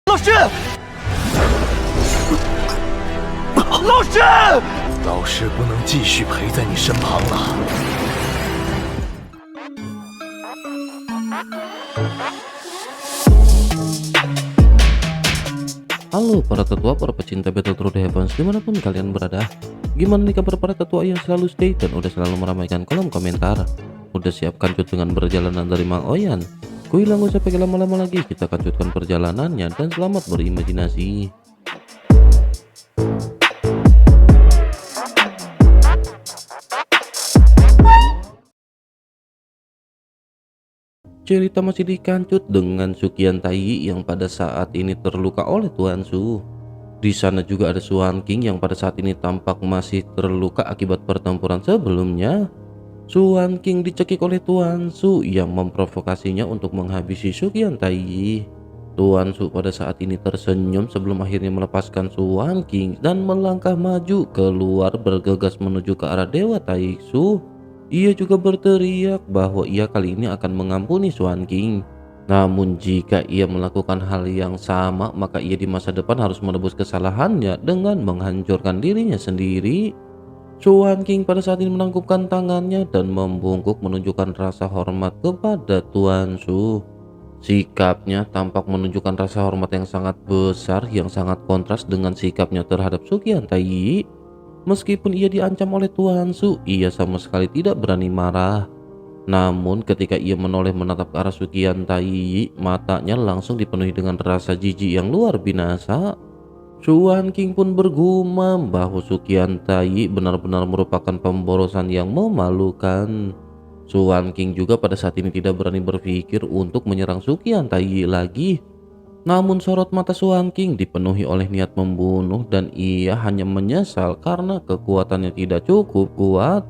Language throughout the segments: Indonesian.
老师，老师，老师不能继续陪在你身旁了。Halo para tetua, para pecinta Battle Through the Heavens dimanapun kalian berada. Gimana nih kabar para tetua yang selalu stay dan udah selalu meramaikan kolom komentar? Udah siap kancut dengan perjalanan dari Mang Oyan? Kuilang gak usah pakai lama-lama lagi, kita kancutkan perjalanannya dan selamat berimajinasi. Cerita masih dikancut dengan Sukian Tai yang pada saat ini terluka oleh Tuan Su. Di sana juga ada Suan King yang pada saat ini tampak masih terluka akibat pertempuran sebelumnya. Suan King dicekik oleh Tuan Su yang memprovokasinya untuk menghabisi Sukian Tai. Tuan Su pada saat ini tersenyum sebelum akhirnya melepaskan Suan King dan melangkah maju keluar bergegas menuju ke arah Dewa Taiksu. Ia juga berteriak bahwa ia kali ini akan mengampuni Suan King. Namun jika ia melakukan hal yang sama, maka ia di masa depan harus menebus kesalahannya dengan menghancurkan dirinya sendiri. Suan King pada saat ini menangkupkan tangannya dan membungkuk menunjukkan rasa hormat kepada Tuan Su. Sikapnya tampak menunjukkan rasa hormat yang sangat besar yang sangat kontras dengan sikapnya terhadap Sukian Tai. Meskipun ia diancam oleh Tuan Su, ia sama sekali tidak berani marah. Namun ketika ia menoleh menatap ke arah Sukian Tai, matanya langsung dipenuhi dengan rasa jijik yang luar binasa. Suan King pun bergumam bahwa Sukian Tai benar-benar merupakan pemborosan yang memalukan. Suan King juga pada saat ini tidak berani berpikir untuk menyerang Sukian Tai lagi. Namun sorot mata Suan King dipenuhi oleh niat membunuh dan ia hanya menyesal karena kekuatannya tidak cukup kuat.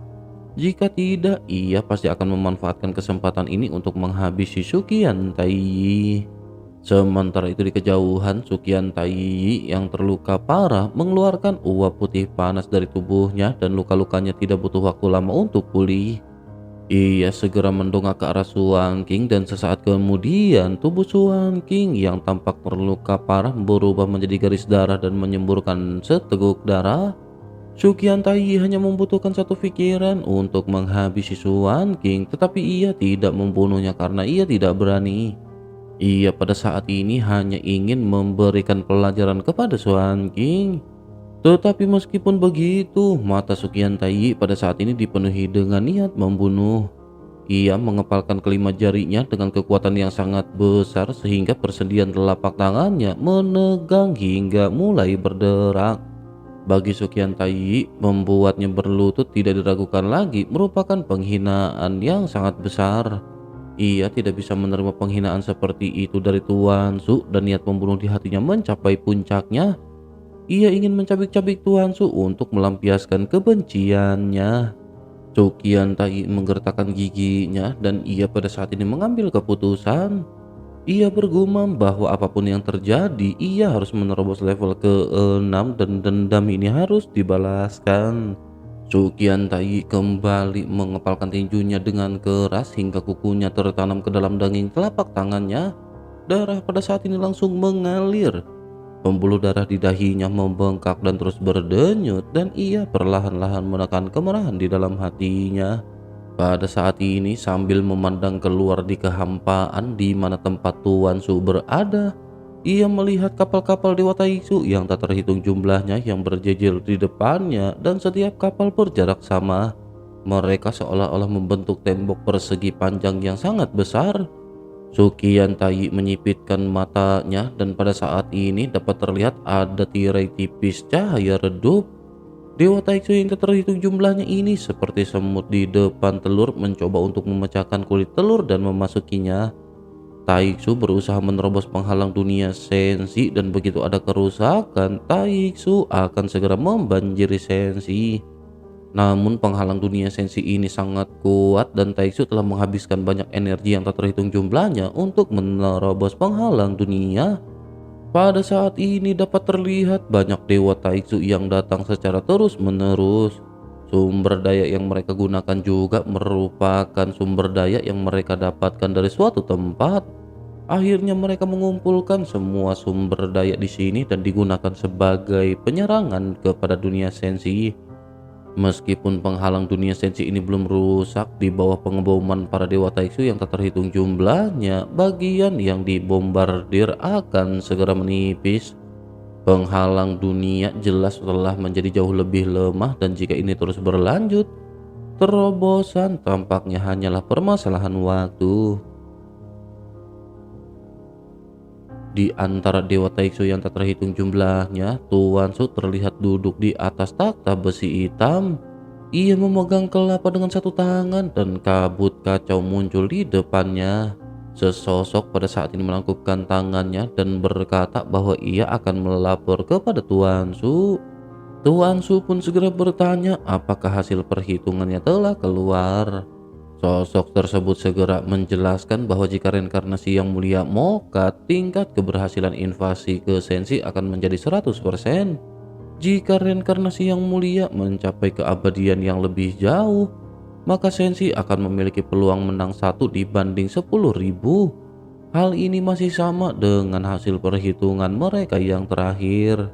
Jika tidak, ia pasti akan memanfaatkan kesempatan ini untuk menghabisi Sukian Tai. Sementara itu di kejauhan, Sukian Tai yang terluka parah mengeluarkan uap putih panas dari tubuhnya dan luka-lukanya tidak butuh waktu lama untuk pulih. Ia segera mendongak ke arah Suan King dan sesaat kemudian tubuh Suan King yang tampak terluka parah berubah menjadi garis darah dan menyemburkan seteguk darah. Sukian Tai hanya membutuhkan satu pikiran untuk menghabisi Suan King, tetapi ia tidak membunuhnya karena ia tidak berani. Ia pada saat ini hanya ingin memberikan pelajaran kepada Suan King. Tetapi meskipun begitu, mata Sukian Tai pada saat ini dipenuhi dengan niat membunuh. Ia mengepalkan kelima jarinya dengan kekuatan yang sangat besar sehingga persendian telapak tangannya menegang hingga mulai berderak. Bagi Sukian Tai, membuatnya berlutut tidak diragukan lagi merupakan penghinaan yang sangat besar. Ia tidak bisa menerima penghinaan seperti itu dari Tuan Su dan niat membunuh di hatinya mencapai puncaknya. Ia ingin mencabik-cabik Tuan Su untuk melampiaskan kebenciannya. Sukian Tai menggertakkan giginya dan ia pada saat ini mengambil keputusan. Ia bergumam bahwa apapun yang terjadi, ia harus menerobos level ke-6 dan dendam ini harus dibalaskan. Sukian Tai kembali mengepalkan tinjunya dengan keras hingga kukunya tertanam ke dalam daging telapak tangannya. Darah pada saat ini langsung mengalir. Pembuluh darah di dahinya membengkak dan terus berdenyut dan ia perlahan-lahan menekan kemarahan di dalam hatinya. Pada saat ini sambil memandang keluar di kehampaan di mana tempat Tuan Su berada, ia melihat kapal-kapal Dewa Taiksu yang tak terhitung jumlahnya yang berjejer di depannya dan setiap kapal berjarak sama. Mereka seolah-olah membentuk tembok persegi panjang yang sangat besar. Sukian Tai menyipitkan matanya dan pada saat ini dapat terlihat ada tirai tipis cahaya redup. Dewa Taiksu yang tak terhitung jumlahnya ini seperti semut di depan telur mencoba untuk memecahkan kulit telur dan memasukinya. Taiksu berusaha menerobos penghalang dunia sensi dan begitu ada kerusakan, Taiksu akan segera membanjiri sensi. Namun penghalang dunia sensi ini sangat kuat dan Taiksu telah menghabiskan banyak energi yang tak terhitung jumlahnya untuk menerobos penghalang dunia. Pada saat ini dapat terlihat banyak dewa Taiksu yang datang secara terus-menerus. Sumber daya yang mereka gunakan juga merupakan sumber daya yang mereka dapatkan dari suatu tempat. Akhirnya mereka mengumpulkan semua sumber daya di sini dan digunakan sebagai penyerangan kepada dunia sensi. Meskipun penghalang dunia sensi ini belum rusak di bawah pengeboman para dewa Taiksu yang tak terhitung jumlahnya, bagian yang dibombardir akan segera menipis. Penghalang dunia jelas telah menjadi jauh lebih lemah dan jika ini terus berlanjut, terobosan tampaknya hanyalah permasalahan waktu. Di antara dewa Taiksu yang tak terhitung jumlahnya, Tuan Su terlihat duduk di atas takhta besi hitam. Ia memegang kelapa dengan satu tangan dan kabut kacau muncul di depannya. Sesosok pada saat ini menangkupkan tangannya dan berkata bahwa ia akan melapor kepada Tuan Su. Tuan Su pun segera bertanya apakah hasil perhitungannya telah keluar. Sosok tersebut segera menjelaskan bahwa jika reinkarnasi yang mulia mokat, tingkat keberhasilan invasi ke sensi akan menjadi 100%. Jika reinkarnasi yang mulia mencapai keabadian yang lebih jauh, maka sensi akan memiliki peluang menang 1 dibanding 10.000. Hal ini masih sama dengan hasil perhitungan mereka yang terakhir.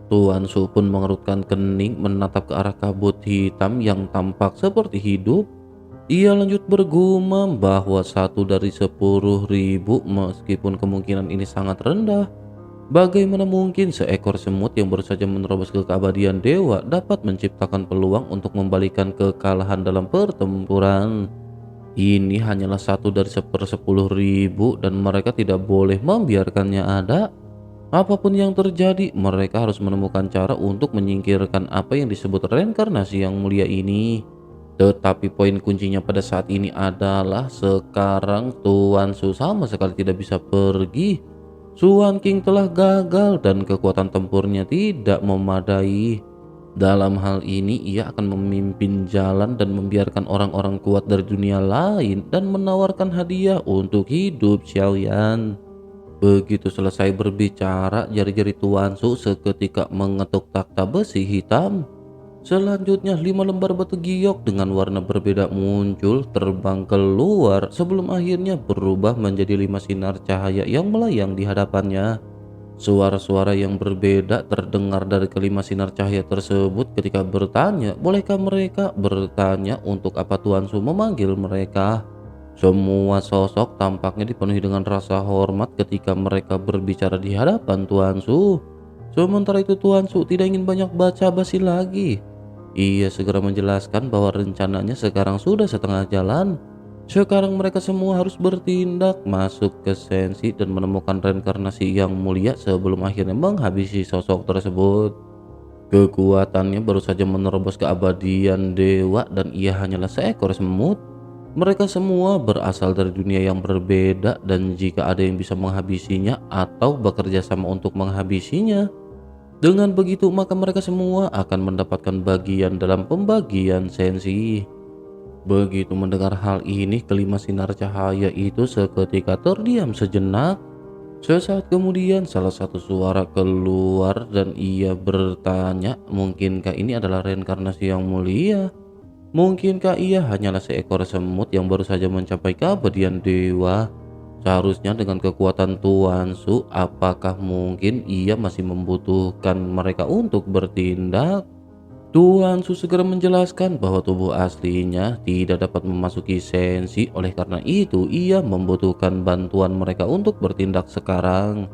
Tuan Su pun mengerutkan kening menatap ke arah kabut hitam yang tampak seperti hidup. Ia lanjut bergumam bahwa 1 dari 10.000 meskipun kemungkinan ini sangat rendah. Bagaimana mungkin seekor semut yang baru saja menerobos ke keabadian dewa dapat menciptakan peluang untuk membalikan kekalahan dalam pertempuran? Ini hanyalah 1 dari 10.000 dan mereka tidak boleh membiarkannya ada. Apapun yang terjadi, mereka harus menemukan cara untuk menyingkirkan apa yang disebut reinkarnasi yang mulia ini. Tetapi poin kuncinya pada saat ini adalah sekarang Tuan Su sama sekali tidak bisa pergi. Suan King telah gagal dan kekuatan tempurnya tidak memadai. Dalam hal ini ia akan memimpin jalan dan membiarkan orang-orang kuat dari dunia lain dan menawarkan hadiah untuk hidup Xiaoyan. Begitu selesai berbicara, jari-jari Tuan Su seketika mengetuk takhta besi hitam. Selanjutnya 5 lembar batu giok dengan warna berbeda muncul terbang keluar sebelum akhirnya berubah menjadi 5 sinar cahaya yang melayang di hadapannya. Suara-suara yang berbeda terdengar dari kelima sinar cahaya tersebut ketika bertanya, bolehkah mereka bertanya untuk apa Tuan Su memanggil mereka? Semua sosok tampaknya dipenuhi dengan rasa hormat ketika mereka berbicara di hadapan Tuan Su. Sementara itu Tuan Su tidak ingin banyak basa-basi lagi. Ia segera menjelaskan bahwa rencananya sekarang sudah setengah jalan. Sekarang mereka semua harus bertindak masuk ke sensi dan menemukan reinkarnasi yang mulia sebelum akhirnya menghabisi sosok tersebut. Kekuatannya baru saja menerobos keabadian dewa dan ia hanyalah seekor semut. Mereka semua berasal dari dunia yang berbeda dan jika ada yang bisa menghabisinya atau bekerja sama untuk menghabisinya, dengan begitu maka mereka semua akan mendapatkan bagian dalam pembagian sensi. Begitu mendengar hal ini, kelima sinar cahaya itu seketika terdiam sejenak. Sesaat kemudian salah satu suara keluar dan ia bertanya, mungkinkah ini adalah reinkarnasi yang mulia? Mungkinkah ia hanyalah seekor semut yang baru saja mencapai keabadian dewa? Seharusnya dengan kekuatan Tuan Su, apakah mungkin ia masih membutuhkan mereka untuk bertindak? Tuan Su segera menjelaskan bahwa tubuh aslinya tidak dapat memasuki sensi, oleh karena itu ia membutuhkan bantuan mereka untuk bertindak sekarang.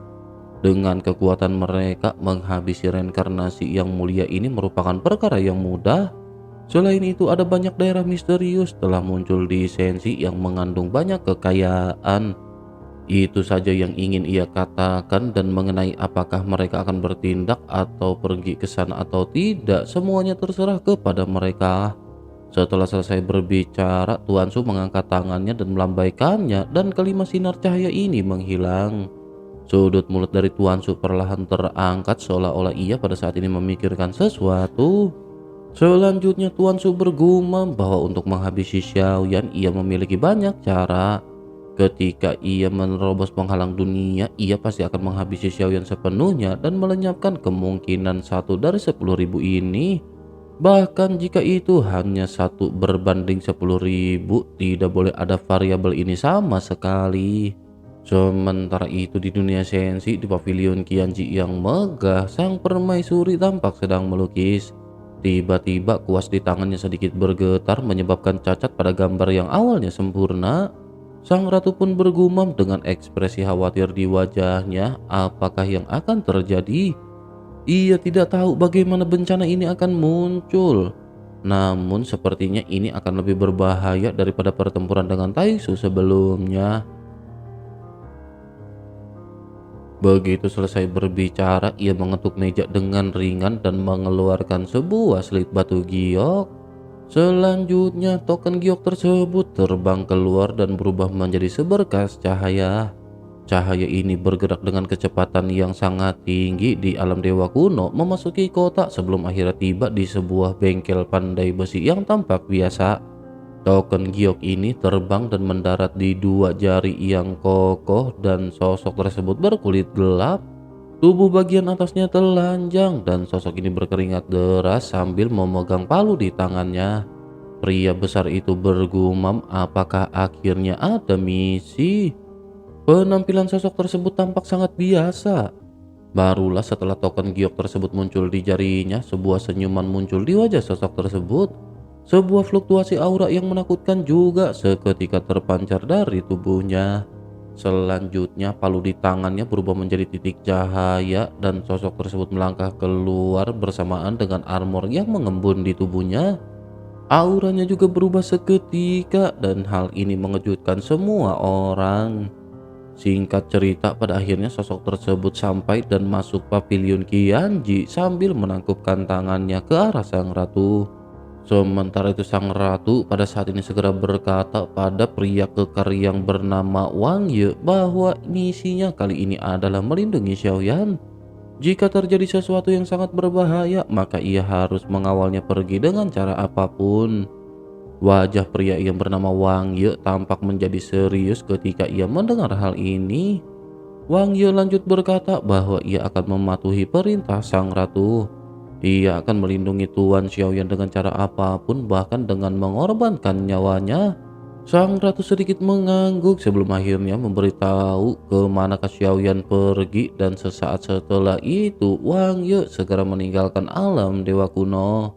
Dengan kekuatan mereka, menghabisi reinkarnasi yang mulia ini merupakan perkara yang mudah. Selain itu ada banyak daerah misterius telah muncul di sensi yang mengandung banyak kekayaan. Itu saja yang ingin ia katakan dan mengenai apakah mereka akan bertindak atau pergi ke sana atau tidak, semuanya terserah kepada mereka. Setelah selesai berbicara, Tuan Su mengangkat tangannya dan melambaikannya dan kelima sinar cahaya ini menghilang. Sudut mulut dari Tuan Su perlahan terangkat seolah-olah ia pada saat ini memikirkan sesuatu. Selanjutnya Tuan Su bergumam bahwa untuk menghabisi Xiaoyan ia memiliki banyak cara. Ketika ia menerobos penghalang dunia, ia pasti akan menghabisi Xiaoyan sepenuhnya dan melenyapkan kemungkinan 1 dari 10.000 ini. Bahkan jika itu hanya 1 berbanding 10.000, tidak boleh ada variabel ini sama sekali. Sementara itu di dunia sensi di pavilion Qianji yang megah, sang permaisuri tampak sedang melukis. Tiba-tiba kuas di tangannya sedikit bergetar menyebabkan cacat pada gambar yang awalnya sempurna. Sang ratu pun bergumam dengan ekspresi khawatir di wajahnya, apakah yang akan terjadi? Ia tidak tahu bagaimana bencana ini akan muncul. Namun sepertinya ini akan lebih berbahaya daripada pertempuran dengan Taisu sebelumnya. Begitu selesai berbicara, ia mengetuk meja dengan ringan dan mengeluarkan sebuah selit batu giok. Selanjutnya, token giok tersebut terbang keluar dan berubah menjadi seberkas cahaya. Cahaya ini bergerak dengan kecepatan yang sangat tinggi di alam dewa kuno, memasuki kota sebelum akhirnya tiba di sebuah bengkel pandai besi yang tampak biasa. Token giok ini terbang dan mendarat di dua jari yang kokoh dan sosok tersebut berkulit gelap. Tubuh bagian atasnya telanjang dan sosok ini berkeringat deras sambil memegang palu di tangannya. Pria besar itu bergumam, apakah akhirnya ada misi? Penampilan sosok tersebut tampak sangat biasa. Barulah setelah token giok tersebut muncul di jarinya, sebuah senyuman muncul di wajah sosok tersebut. Sebuah fluktuasi aura yang menakutkan juga seketika terpancar dari tubuhnya. Selanjutnya palu di tangannya berubah menjadi titik cahaya dan sosok tersebut melangkah keluar bersamaan dengan armor yang mengembun di tubuhnya. Auranya juga berubah seketika dan hal ini mengejutkan semua orang. Singkat cerita, pada akhirnya sosok tersebut sampai dan masuk pavilion Qianji sambil menangkupkan tangannya ke arah sang ratu. Sementara itu sang ratu pada saat ini segera berkata pada pria kekar yang bernama Wang Ye bahwa misinya kali ini adalah melindungi Xiaoyan. Jika terjadi sesuatu yang sangat berbahaya, maka ia harus mengawalnya pergi dengan cara apapun. Wajah pria yang bernama Wang Ye tampak menjadi serius ketika ia mendengar hal ini. Wang Ye lanjut berkata bahwa ia akan mematuhi perintah sang ratu. Ia akan melindungi Tuan Xiaoyan dengan cara apapun, bahkan dengan mengorbankan nyawanya. Sang ratu sedikit mengangguk sebelum akhirnya memberitahu kemanakah Xiaoyan pergi, dan sesaat setelah itu Wang Ye segera meninggalkan alam dewa kuno.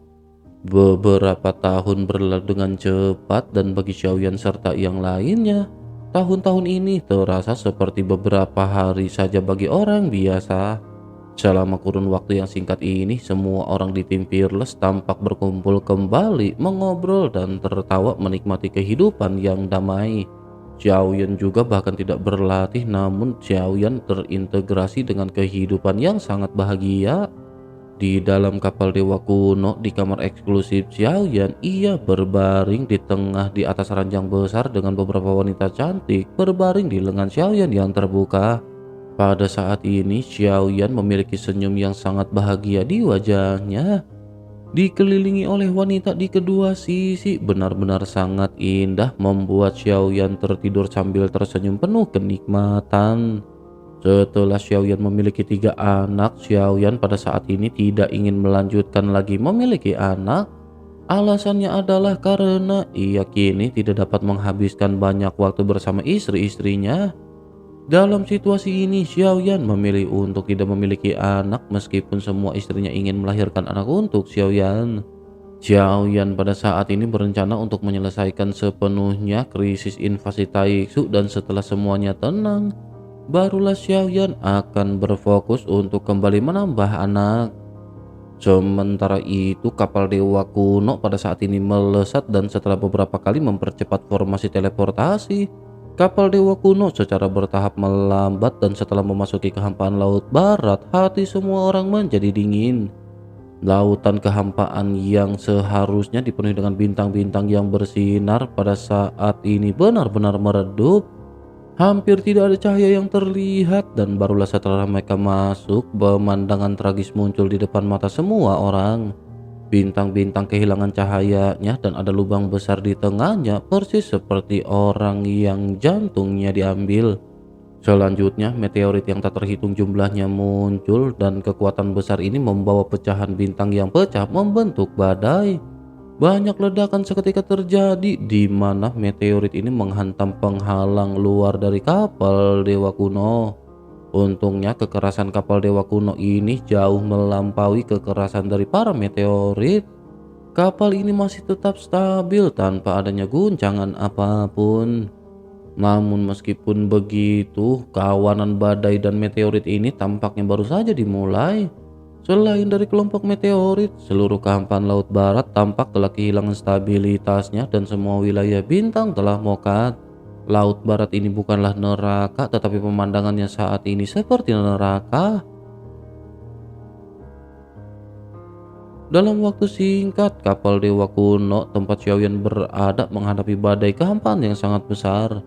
Beberapa tahun berlalu dengan cepat dan bagi Xiaoyan serta yang lainnya, tahun-tahun ini terasa seperti beberapa hari saja bagi orang biasa. Selama kurun waktu yang singkat ini, semua orang di tim Fearless tampak berkumpul kembali, mengobrol dan tertawa menikmati kehidupan yang damai. Xiaoyan juga bahkan tidak berlatih, namun Xiaoyan terintegrasi dengan kehidupan yang sangat bahagia. Di dalam kapal dewa kuno, di kamar eksklusif Xiaoyan, ia berbaring di atas ranjang besar dengan beberapa wanita cantik berbaring di lengan Xiaoyan yang terbuka. Pada saat ini Xiaoyan memiliki senyum yang sangat bahagia di wajahnya. Dikelilingi oleh wanita di kedua sisi, benar-benar sangat indah, membuat Xiaoyan tertidur sambil tersenyum penuh kenikmatan. Setelah Xiaoyan memiliki 3 anak, Xiaoyan pada saat ini tidak ingin melanjutkan lagi memiliki anak. Alasannya adalah karena ia kini tidak dapat menghabiskan banyak waktu bersama istri-istrinya. Dalam situasi ini, Xiaoyan memilih untuk tidak memiliki anak meskipun semua istrinya ingin melahirkan anak untuk Xiaoyan. Xiaoyan pada saat ini berencana untuk menyelesaikan sepenuhnya krisis invasi Taixu, dan setelah semuanya tenang, barulah Xiaoyan akan berfokus untuk kembali menambah anak. Sementara itu, kapal dewa kuno pada saat ini melesat dan setelah beberapa kali mempercepat formasi teleportasi, kapal dewa kuno secara bertahap melambat, dan setelah memasuki kehampaan laut barat, hati semua orang menjadi dingin. Lautan kehampaan yang seharusnya dipenuhi dengan bintang-bintang yang bersinar pada saat ini benar-benar meredup. Hampir tidak ada cahaya yang terlihat, dan barulah setelah mereka masuk, pemandangan tragis muncul di depan mata semua orang. Bintang-bintang kehilangan cahayanya dan ada lubang besar di tengahnya, persis seperti orang yang jantungnya diambil. Selanjutnya, meteorit yang tak terhitung jumlahnya muncul, dan kekuatan besar ini membawa pecahan bintang yang pecah membentuk badai. Banyak ledakan seketika terjadi di mana meteorit ini menghantam penghalang luar dari kapal Dewa Kuno. Untungnya kekerasan kapal Dewa Kuno ini jauh melampaui kekerasan dari para meteorit. Kapal ini masih tetap stabil tanpa adanya guncangan apapun. Namun meskipun begitu, kawanan badai dan meteorit ini tampaknya baru saja dimulai. Selain dari kelompok meteorit, seluruh kehampaan Laut Barat tampak telah kehilangan stabilitasnya dan semua wilayah bintang telah mokat. Laut Barat ini bukanlah neraka, tetapi pemandangannya saat ini seperti neraka. Dalam waktu singkat, kapal Dewa Kuno tempat Xiaoyan berada menghadapi badai kehampaan yang sangat besar.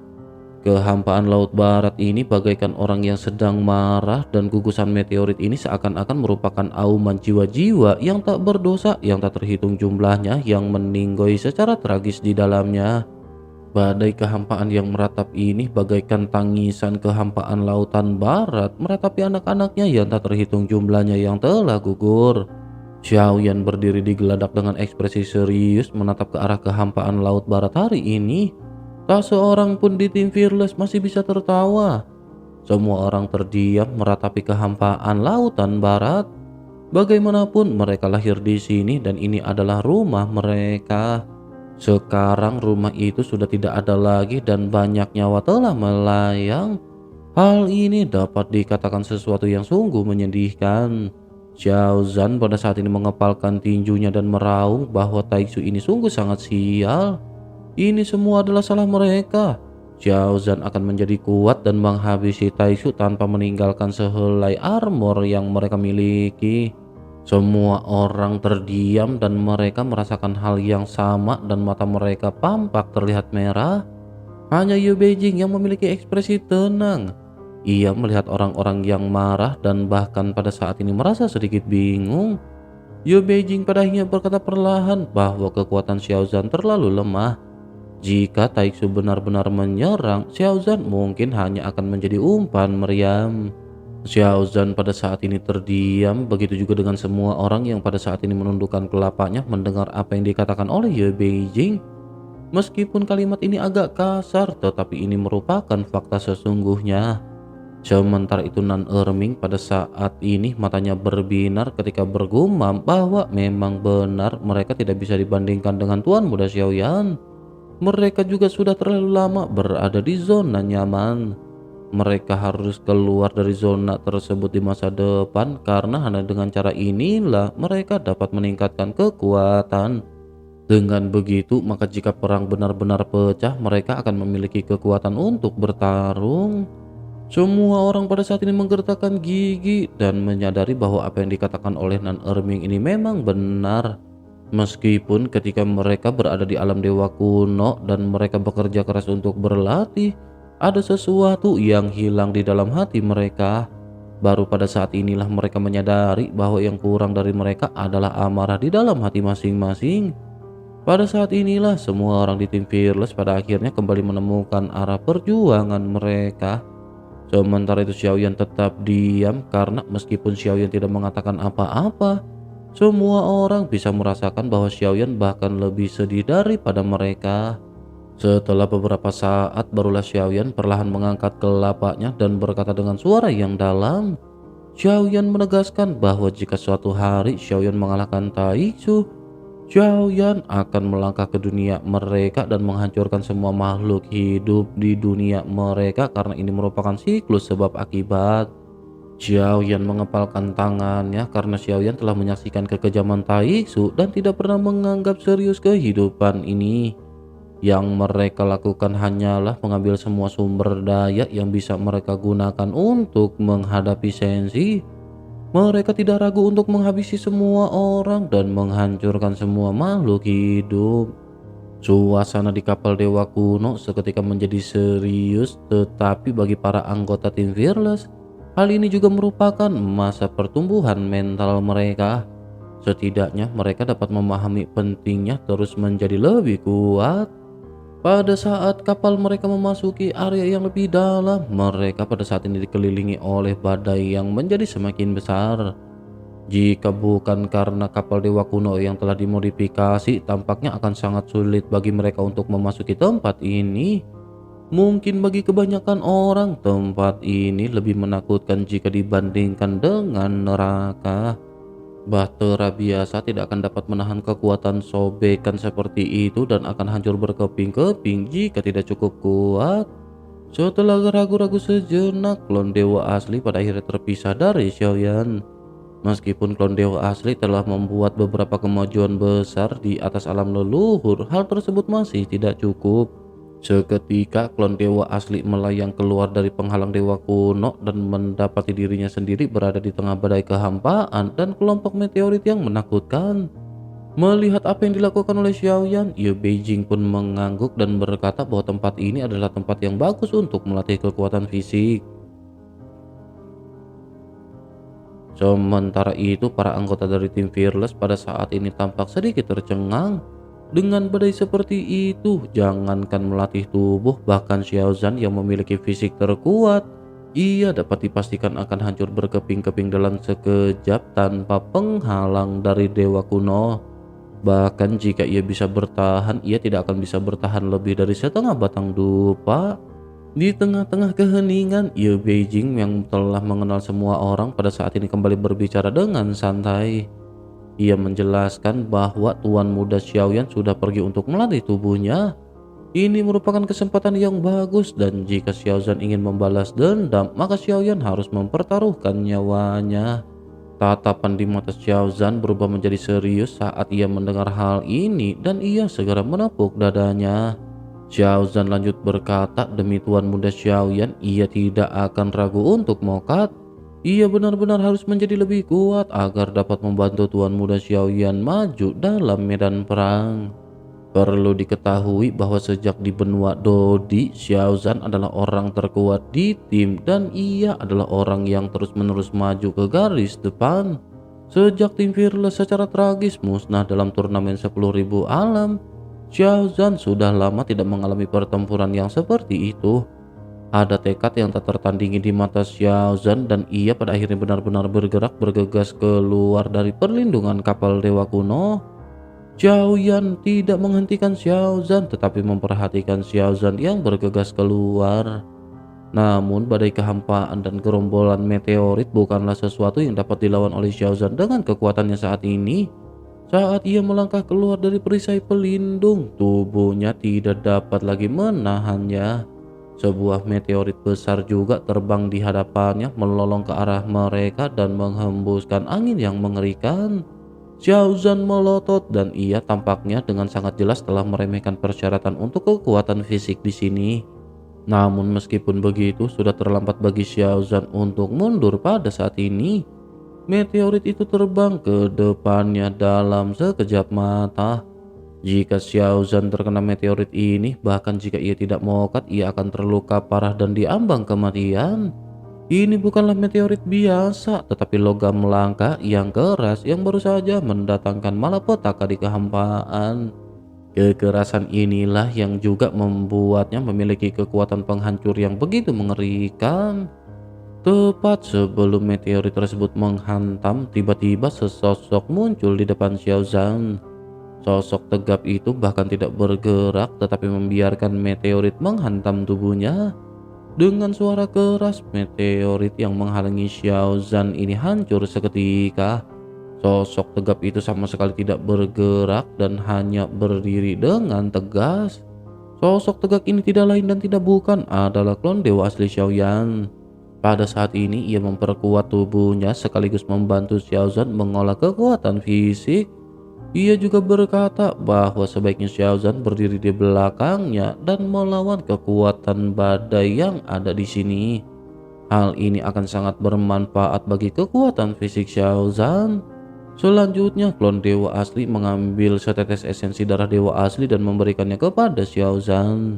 Kehampaan Laut Barat ini bagaikan orang yang sedang marah, dan gugusan meteorit ini seakan-akan merupakan auman jiwa-jiwa yang tak berdosa yang tak terhitung jumlahnya yang meninggoy secara tragis di dalamnya. Badai kehampaan yang meratap ini bagaikan tangisan kehampaan lautan barat meratapi anak-anaknya yang tak terhitung jumlahnya yang telah gugur. Xiaoyan berdiri di geladak dengan ekspresi serius menatap ke arah kehampaan Laut Barat hari ini. Tak seorang pun di tim Fearless masih bisa tertawa. Semua orang terdiam meratapi kehampaan lautan barat. Bagaimanapun mereka lahir di sini dan ini adalah rumah mereka. Sekarang rumah itu sudah tidak ada lagi dan banyak nyawa telah melayang. Hal ini dapat dikatakan sesuatu yang sungguh menyedihkan. Xiao Zhan pada saat ini mengepalkan tinjunya dan meraung bahwa Taixu ini sungguh sangat sial. Ini semua adalah salah mereka. Xiao Zhan akan menjadi kuat dan menghabisi Taixu tanpa meninggalkan sehelai armor yang mereka miliki. Semua orang terdiam dan mereka merasakan hal yang sama dan mata mereka tampak terlihat merah. Hanya Yu Beijing yang memiliki ekspresi tenang. Ia melihat orang-orang yang marah dan bahkan pada saat ini merasa sedikit bingung. Yu Beijing pada akhirnya berkata perlahan bahwa kekuatan Xiao Zhan terlalu lemah. Jika Taixu benar-benar menyerang, Xiao Zhan mungkin hanya akan menjadi umpan meriam. Xiao Zhan pada saat ini terdiam, begitu juga dengan semua orang yang pada saat ini menundukkan kelapanya mendengar apa yang dikatakan oleh Ye Beijing. Meskipun kalimat ini agak kasar, tetapi ini merupakan fakta sesungguhnya. Sementara itu Nan Erming pada saat ini matanya berbinar ketika bergumam bahwa memang benar mereka tidak bisa dibandingkan dengan Tuan Muda Xiaoyan. Mereka juga sudah terlalu lama berada di zona nyaman. Mereka harus keluar dari zona tersebut di masa depan karena hanya dengan cara inilah mereka dapat meningkatkan kekuatan. Dengan begitu, maka jika perang benar-benar pecah, mereka akan memiliki kekuatan untuk bertarung. Semua orang pada saat ini menggertakkan gigi dan menyadari bahwa apa yang dikatakan oleh Nan Erming ini memang benar. Meskipun ketika mereka berada di alam Dewa Kuno dan mereka bekerja keras untuk berlatih, ada sesuatu yang hilang di dalam hati mereka. Baru pada saat inilah mereka menyadari bahwa yang kurang dari mereka adalah amarah di dalam hati masing-masing. Pada saat inilah semua orang di tim Fearless pada akhirnya kembali menemukan arah perjuangan mereka. Sementara itu Xiaoyan tetap diam karena meskipun Xiaoyan tidak mengatakan apa-apa, semua orang bisa merasakan bahwa Xiaoyan bahkan lebih sedih daripada mereka. Setelah beberapa saat barulah Xiaoyan perlahan mengangkat kelapanya dan berkata dengan suara yang dalam. Xiaoyan menegaskan bahwa jika suatu hari Xiaoyan mengalahkan Taixu, Xiaoyan akan melangkah ke dunia mereka dan menghancurkan semua makhluk hidup di dunia mereka karena ini merupakan siklus sebab akibat. Xiaoyan mengepalkan tangannya karena Xiaoyan telah menyaksikan kekejaman Taixu dan tidak pernah menganggap serius kehidupan ini. Yang mereka lakukan hanyalah mengambil semua sumber daya yang bisa mereka gunakan untuk menghadapi Senshi. Mereka tidak ragu untuk menghabisi semua orang dan menghancurkan semua makhluk hidup. Suasana di kapal Dewa Kuno seketika menjadi serius, tetapi bagi para anggota tim Fearless, hal ini juga merupakan masa pertumbuhan mental mereka. Setidaknya mereka dapat memahami pentingnya terus menjadi lebih kuat. Pada saat kapal mereka memasuki area yang lebih dalam, mereka pada saat ini dikelilingi oleh badai yang menjadi semakin besar. Jika bukan karena kapal dewa kuno yang telah dimodifikasi, tampaknya akan sangat sulit bagi mereka untuk memasuki tempat ini. Mungkin bagi kebanyakan orang, tempat ini lebih menakutkan jika dibandingkan dengan neraka. Bahtera biasa tidak akan dapat menahan kekuatan sobekan seperti itu dan akan hancur berkeping-keping jika tidak cukup kuat. Setelah ragu-ragu sejenak, klon dewa asli pada akhirnya terpisah dari Xiaoyan. Meskipun klon dewa asli telah membuat beberapa kemajuan besar di atas alam leluhur, hal tersebut masih tidak cukup. Seketika klon dewa asli melayang keluar dari penghalang dewa kuno dan mendapati dirinya sendiri berada di tengah badai kehampaan dan kelompok meteorit yang menakutkan. Melihat apa yang dilakukan oleh Xiaoyan, Ye Beijing pun mengangguk dan berkata bahwa tempat ini adalah tempat yang bagus untuk melatih kekuatan fisik. Sementara itu, para anggota dari tim Fearless pada saat ini tampak sedikit tercengang. Dengan badai seperti itu, jangankan melatih tubuh, bahkan Xiaozan yang memiliki fisik terkuat, ia dapat dipastikan akan hancur berkeping-keping dalam sekejap tanpa penghalang dari dewa kuno. Bahkan jika ia bisa bertahan, ia tidak akan bisa bertahan lebih dari setengah batang dupa. Di tengah-tengah keheningan, Ye Beijing yang telah mengenal semua orang pada saat ini kembali berbicara dengan santai. Ia menjelaskan bahwa Tuan Muda Xiaoyan sudah pergi untuk melatih tubuhnya. Ini merupakan kesempatan yang bagus dan jika Xiaozan ingin membalas dendam, maka Xiaoyan harus mempertaruhkan nyawanya. Tatapan di mata Xiaozan berubah menjadi serius saat ia mendengar hal ini dan ia segera menepuk dadanya. Xiaozan lanjut berkata, demi Tuan Muda Xiaoyan, ia tidak akan ragu untuk mokat. Ia benar-benar harus menjadi lebih kuat agar dapat membantu Tuan Muda Xiaoyan maju dalam medan perang. Perlu diketahui bahwa sejak di benua Dodi, Xiaozan adalah orang terkuat di tim dan ia adalah orang yang terus-menerus maju ke garis depan. Sejak tim Fearless secara tragis musnah dalam turnamen 10.000 alam, Xiaozan sudah lama tidak mengalami pertempuran yang seperti itu. Ada tekad yang tak tertandingi di mata Xiaozan dan ia pada akhirnya benar-benar bergegas keluar dari perlindungan kapal dewa kuno. Xiaoyan tidak menghentikan Xiaozan tetapi memperhatikan Xiaozan yang bergegas keluar. Namun badai kehampaan dan gerombolan meteorit bukanlah sesuatu yang dapat dilawan oleh Xiaozan dengan kekuatannya saat ini. Saat ia melangkah keluar dari perisai pelindung, tubuhnya tidak dapat lagi menahannya. Sebuah meteorit besar juga terbang di hadapannya, melolong ke arah mereka dan menghembuskan angin yang mengerikan. Xiaozan melotot dan ia tampaknya dengan sangat jelas telah meremehkan persyaratan untuk kekuatan fisik di sini. Namun meskipun begitu, sudah terlambat bagi Xiaozan untuk mundur pada saat ini. Meteorit itu terbang ke depannya dalam sekejap mata. Jika Xiaozan terkena meteorit ini, bahkan jika ia tidak mokat, ia akan terluka parah dan diambang kematian. Ini bukanlah meteorit biasa, tetapi logam langka yang keras yang baru saja mendatangkan malapetaka di kehampaan. Kekerasan inilah yang juga membuatnya memiliki kekuatan penghancur yang begitu mengerikan. Tepat sebelum meteorit tersebut menghantam, tiba-tiba sesosok muncul di depan Xiaozan. Sosok tegap itu bahkan tidak bergerak tetapi membiarkan meteorit menghantam tubuhnya. Dengan suara keras, meteorit yang menghalangi Xiaozan ini hancur seketika. Sosok tegap itu sama sekali tidak bergerak dan hanya berdiri dengan tegas. Sosok tegak ini tidak lain dan tidak bukan adalah klon dewa asli Xiaoyan. Pada saat ini ia memperkuat tubuhnya sekaligus membantu Xiaozan mengolah kekuatan fisik. Ia juga berkata bahwa sebaiknya Xiaozan berdiri di belakangnya dan melawan kekuatan badai yang ada di sini. Hal ini akan sangat bermanfaat bagi kekuatan fisik Xiaozan. Selanjutnya, klon dewa asli mengambil setetes esensi darah dewa asli dan memberikannya kepada Xiaozan.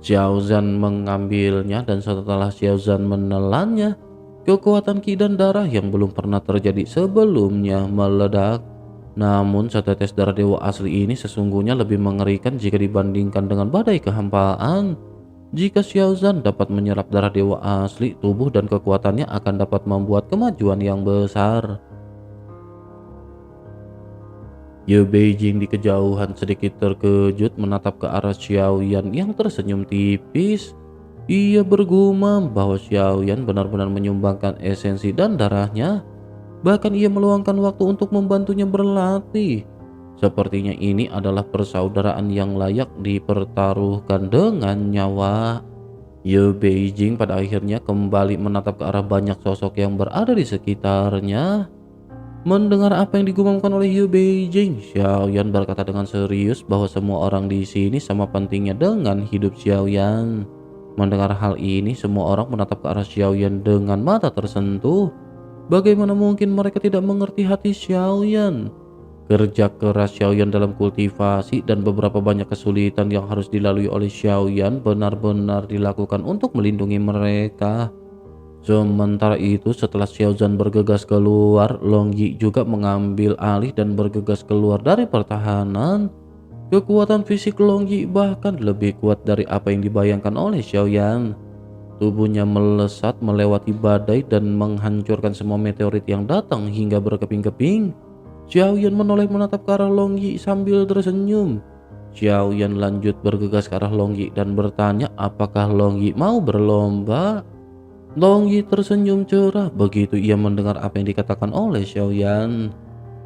Xiaozan mengambilnya dan setelah Xiaozan menelannya, kekuatan ki dan darah yang belum pernah terjadi sebelumnya meledak. Namun setetes darah dewa asli ini sesungguhnya lebih mengerikan jika dibandingkan dengan badai kehampaan. Jika Xiaozan dapat menyerap darah dewa asli, tubuh dan kekuatannya akan dapat membuat kemajuan yang besar. Ye Beijing di kejauhan sedikit terkejut menatap ke arah Xiaoyan yang tersenyum tipis. Ia bergumam bahwa Xiaoyan benar-benar menyumbangkan esensi dan darahnya. Bahkan ia meluangkan waktu untuk membantunya berlatih. Sepertinya ini adalah persaudaraan yang layak dipertaruhkan dengan nyawa. Ye Beijing pada akhirnya kembali menatap ke arah banyak sosok yang berada di sekitarnya. Mendengar apa yang digumamkan oleh Ye Beijing, Xiaoyan berkata dengan serius bahwa semua orang di sini sama pentingnya dengan hidup Xiaoyan. Mendengar hal ini, semua orang menatap ke arah Xiaoyan dengan mata tersentuh. Bagaimana mungkin mereka tidak mengerti hati Xiaoyan? Kerja keras Xiaoyan dalam kultivasi dan beberapa banyak kesulitan yang harus dilalui oleh Xiaoyan benar-benar dilakukan untuk melindungi mereka. Sementara itu, setelah Xiaozan bergegas keluar, Long Yi juga mengambil alih dan bergegas keluar dari pertahanan. Kekuatan fisik Long Yi bahkan lebih kuat dari apa yang dibayangkan oleh Xiaoyan. Tubuhnya melesat melewati badai dan menghancurkan semua meteorit yang datang hingga berkeping-keping. Xiaoyan menoleh menatap ke arah Long Yi sambil tersenyum. Xiaoyan lanjut bergegas ke arah Long Yi dan bertanya apakah Long Yi mau berlomba. Long Yi tersenyum cerah begitu ia mendengar apa yang dikatakan oleh Xiaoyan.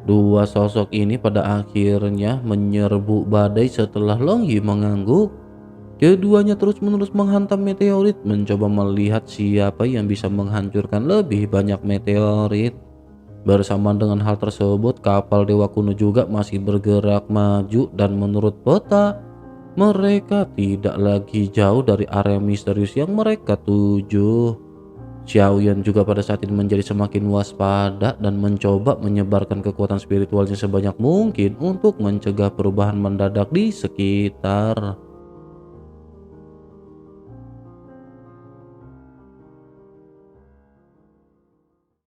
Dua sosok ini pada akhirnya menyerbu badai setelah Long Yi mengangguk. Keduanya terus-menerus menghantam meteorit, mencoba melihat siapa yang bisa menghancurkan lebih banyak meteorit. Bersamaan dengan hal tersebut, kapal Dewa Kuno juga masih bergerak maju dan menurut peta, mereka tidak lagi jauh dari area misterius yang mereka tuju. Xiaoyan juga pada saat ini menjadi semakin waspada dan mencoba menyebarkan kekuatan spiritualnya sebanyak mungkin untuk mencegah perubahan mendadak di sekitar.